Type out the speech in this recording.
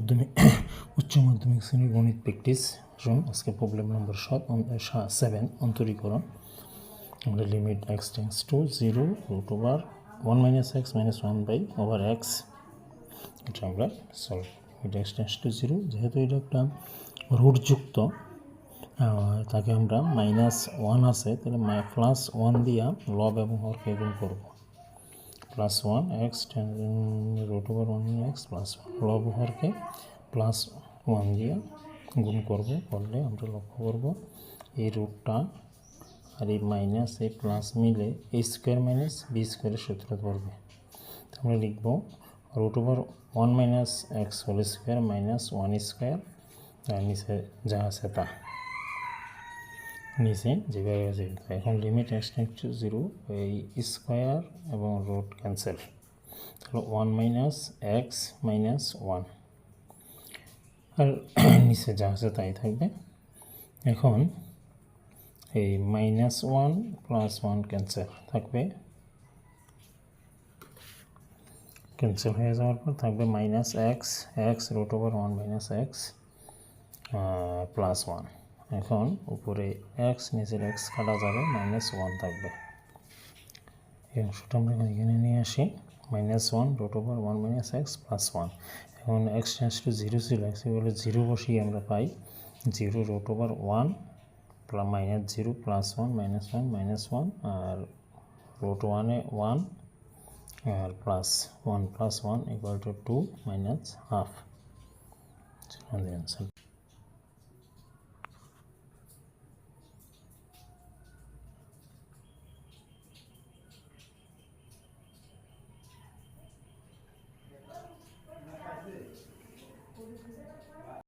উচ্চ মাধ্যমিক শ্রেণীর গণিত প্র্যাকটিস। আসুন আজকে প্রবলেম নম্বর 7 অন্তরীকরণ। আমরা limit x tends to 0 root over 1 minus x minus 1 by over x, এটা আমরা solve. Limit x tends to 0, যেহেতু এটা একটা রুটযুক্ত, তাকে আমরা -1 আছে, তাহলে +1 দিয়া লব এবং হরকে গুণ করব। +1 x root over 1 x plus 1 লব হরকে +1 দিয়ে গুণ করলে আমরা লক্ষ্য করব এই রুটটা আর এই মাইনাস এই প্লাস মিলে a স্কোয়ার মাইনাস বি স্কোয়ারের সূত্র ধরবে। আমরা লিখব root over 1 minus x whole square minus 1 square, আর নিচে যা আছে তা নিচে যেভাবে আছে। এখন লিমিট x টেন্ডস টু 0, এই স্কোয়ার এবং রুট ক্যান্সেল, তাহলে 1 মাইনাস এক্স মাইনাস 1, আর নিচে যা আছে তাই থাকবে। এখন এই -1 প্লাস 1 ক্যান্সেল থাকবে, ক্যান্সেল হয়ে যাওয়ার পর থাকবে minus x root over 1 minus x plus 1। এখন উপরে এক্স নিচের এক্স কাটা যাবে, -1 থাকবে। এই অংশটা আমরা এখানে নিয়ে আসি, -1 root over 1 minus x plus 1। এখন x টেন্ডস টু 0 ছিল, x বলে 0 বসিয়ে আমরা পাই 0 রুট ওভার 1 -0 প্লাস 1 -1 -1, আর রুট 1-এ 1 আর প্লাস 1 + 1 = 2 -1/2।